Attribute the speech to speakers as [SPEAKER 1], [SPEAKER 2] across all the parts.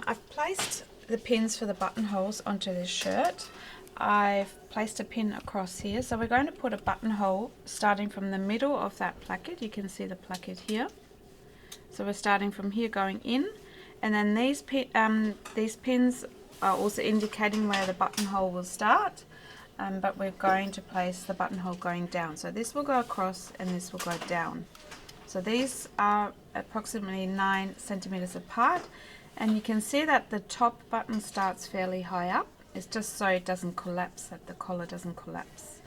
[SPEAKER 1] I've placed the pins for the buttonholes onto this shirt. I've placed a pin across here, so we're going to put a buttonhole starting from the middle of that placket. You can see the placket here. So we're starting from here going in, and then these pins are also indicating where the buttonhole will start, but we're going to place the buttonhole going down. So this will go across and this will go down. So these are approximately 9 centimeters apart, and you can see that the top button starts fairly high up. It's just so it doesn't collapse, that the collar doesn't collapse.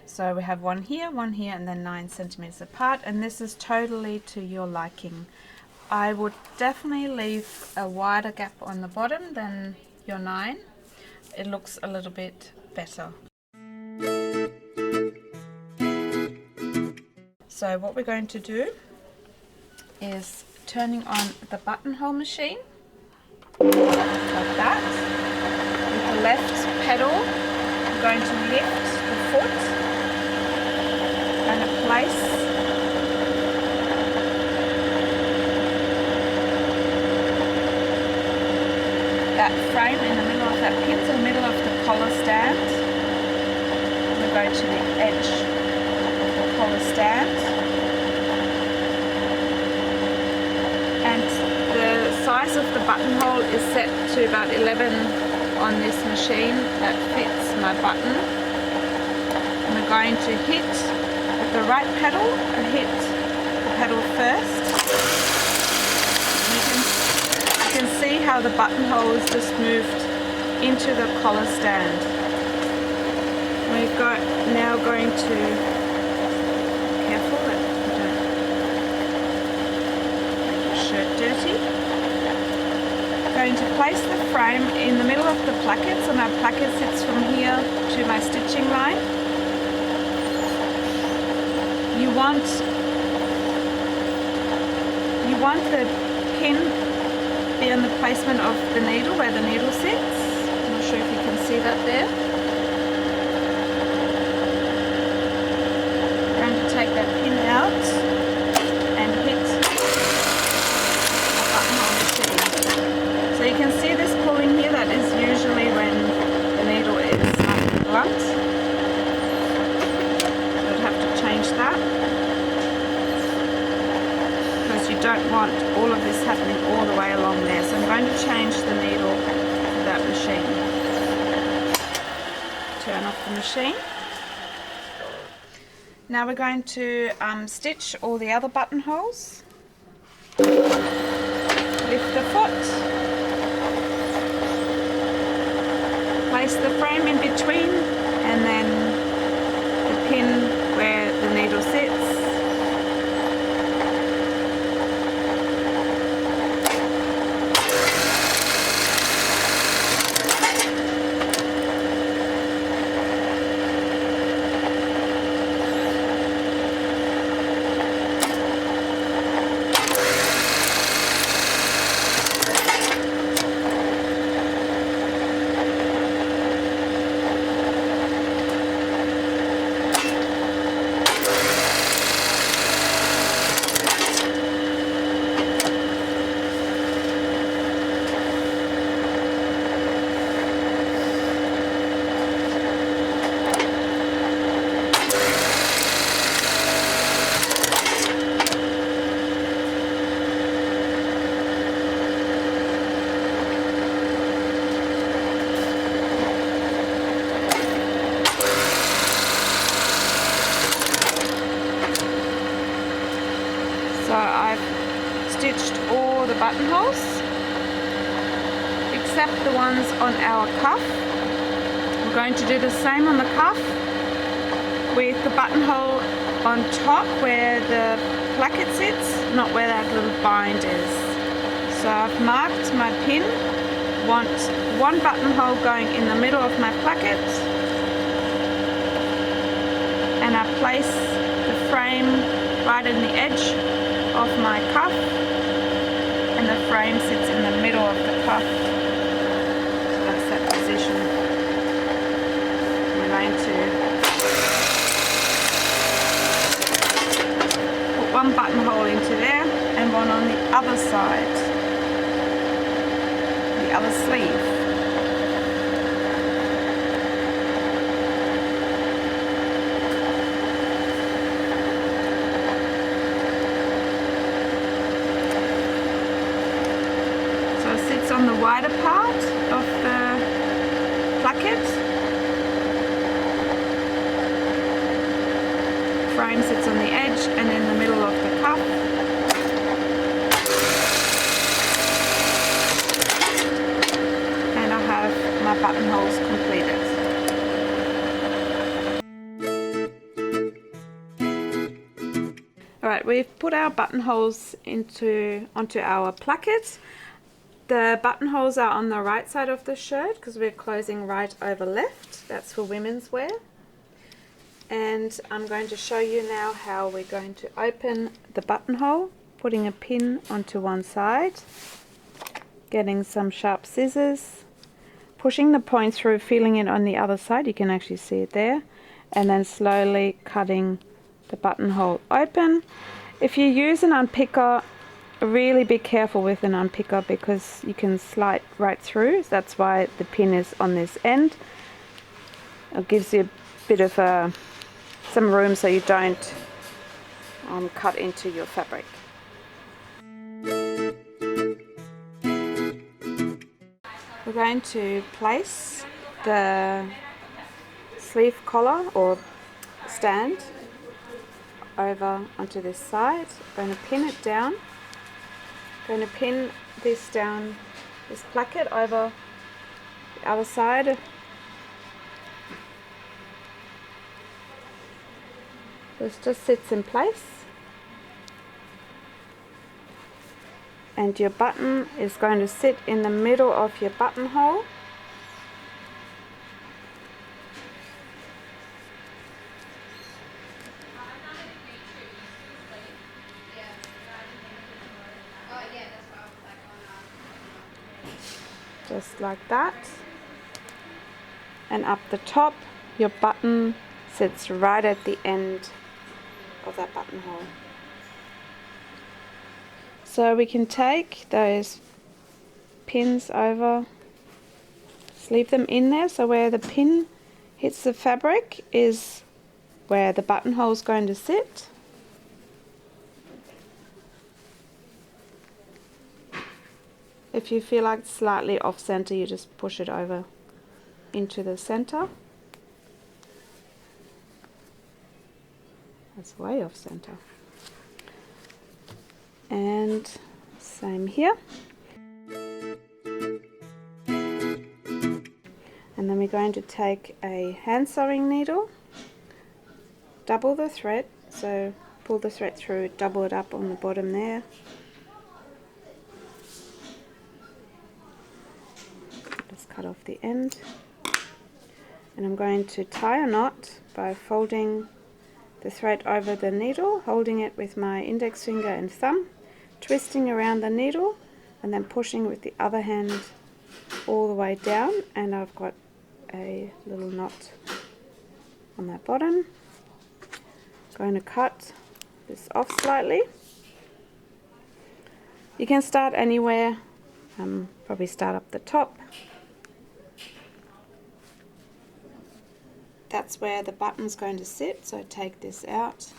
[SPEAKER 1] So we have one here, and then 9 centimeters apart, and this is totally to your liking. I would definitely leave a wider gap on the bottom than your 9. It looks a little bit better. So what we're going to do is turning on the buttonhole machine, like that. With the left pedal, I'm going to lift the foot and place that frame in the middle of that pin, to the middle of the collar stand. We'll go to the edge of the collar stand, and the size of the buttonhole is set to about 11 on this machine. That fits my button. And we're going to hit with the right pedal, hit the pedal first. You can see how the buttonhole is just moved into the collar stand. We've got now going to, careful that you don't make your shirt dirty. Going to place the frame in the middle of the placket, so my placket sits from here to my stitching line. You want the pin be on the placement of the needle, where the needle sits. I'm not sure if you can see that there. I'm going to take that pin out and hit the buttonhole machine. So you can see this pulling here, that is usually when the needle is slightly blunt. So I'd have to change that, because you don't want all of this happening all the way along there. So I'm going to change the needle to that machine. Turn off the machine. Now we're going to stitch all the other buttonholes. Lift the foot. Place the frame in between, and then the pin where the needle sits. So I've stitched all the buttonholes except the ones on our cuff. I'm going to do the same on the cuff with the buttonhole on top where the placket sits, not where that little bind is. So I've marked my pin, want one buttonhole going in the middle of my placket, and I place the frame right in the edge of my cuff, and the frame sits in the middle of the cuff. So that's that position. We're going to put one buttonhole into there and one on the other side, the other sleeve. Sits on the wider part of the placket. Frame sits on the edge and in the middle of the cuff. And I have my buttonholes completed. Alright, we've put our buttonholes onto our placket. The buttonholes are on the right side of the shirt because we're closing right over left. That's for women's wear. And I'm going to show you now how we're going to open the buttonhole, putting a pin onto one side, getting some sharp scissors, pushing the point through, feeling it on the other side, you can actually see it there, and then slowly cutting the buttonhole open. If you use an unpicker, really be careful with an unpicker because you can slide right through. That's why the pin is on this end. It gives you a bit of some room so you don't cut into your fabric. We're going to place the sleeve collar or stand over onto this side. I'm going to pin it down. Going to pin this down, this placket over the other side. This just sits in place. And your button is going to sit in the middle of your buttonhole. Just like that, and up the top your button sits right at the end of that buttonhole. So we can take those pins over, sleeve them in there, so where the pin hits the fabric is where the buttonhole is going to sit. If you feel like it's slightly off center, you just push it over into the center. That's way off center. And same here. And then we're going to take a hand sewing needle, double the thread, so pull the thread through, double it up on the bottom there. Cut off the end, and I'm going to tie a knot by folding the thread over the needle, holding it with my index finger and thumb, twisting around the needle and then pushing with the other hand all the way down, and I've got a little knot on that bottom. Going to cut this off slightly. You can start anywhere, probably start up the top. That's where the button's going to sit, so take this out.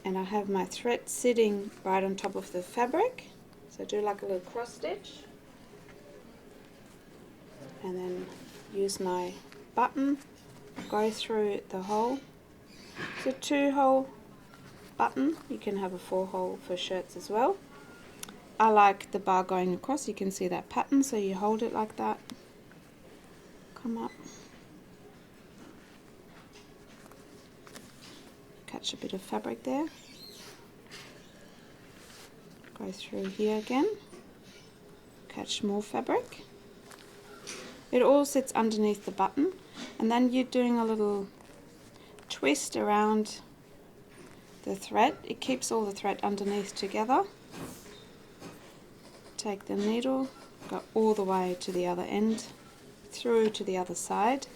[SPEAKER 1] And I have my thread sitting right on top of the fabric. So do like a little cross stitch. And then use my button, go through the hole. It's a 2-hole button. You can have a 4-hole for shirts as well. I like the bar going across. You can see that pattern, so you hold it like that. Come up. Catch a bit of fabric there. Go through here again. Catch more fabric. It all sits underneath the button, and then you're doing a little twist around the thread. It keeps all the thread underneath together take the needle, go all the way to the other end, through to the other side,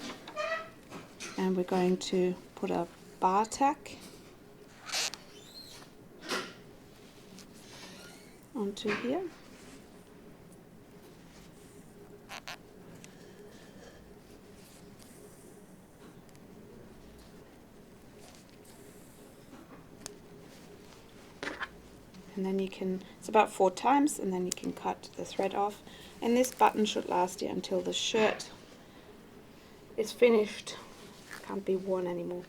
[SPEAKER 1] and we're going to put a bar tack onto here. And then you can, it's about 4 times, and then you can cut the thread off. And this button should last you until the shirt is finished. Can't be worn anymore.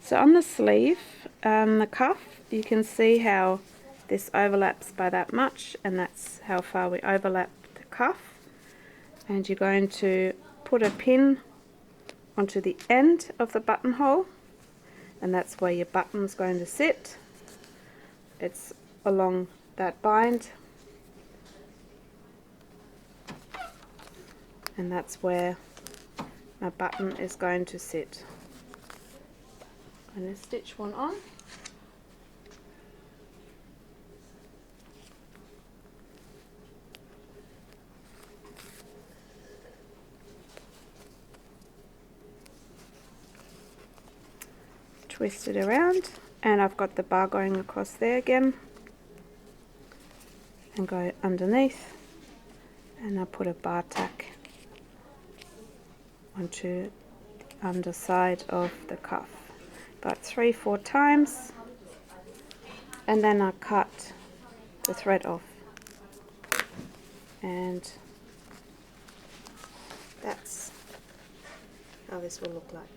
[SPEAKER 1] So on the sleeve, the cuff, you can see how this overlaps by that much, and that's how far we overlap the cuff. And you're going to put a pin onto the end of the buttonhole, and that's where your button's going to sit. It's along that bind, and that's where my button is going to sit. I'm going to stitch one on. Twist it around, and I've got the bar going across there again, and go underneath, and I put a bar tack onto the underside of the cuff about 3-4 times, and then I cut the thread off, and that's how this will look like.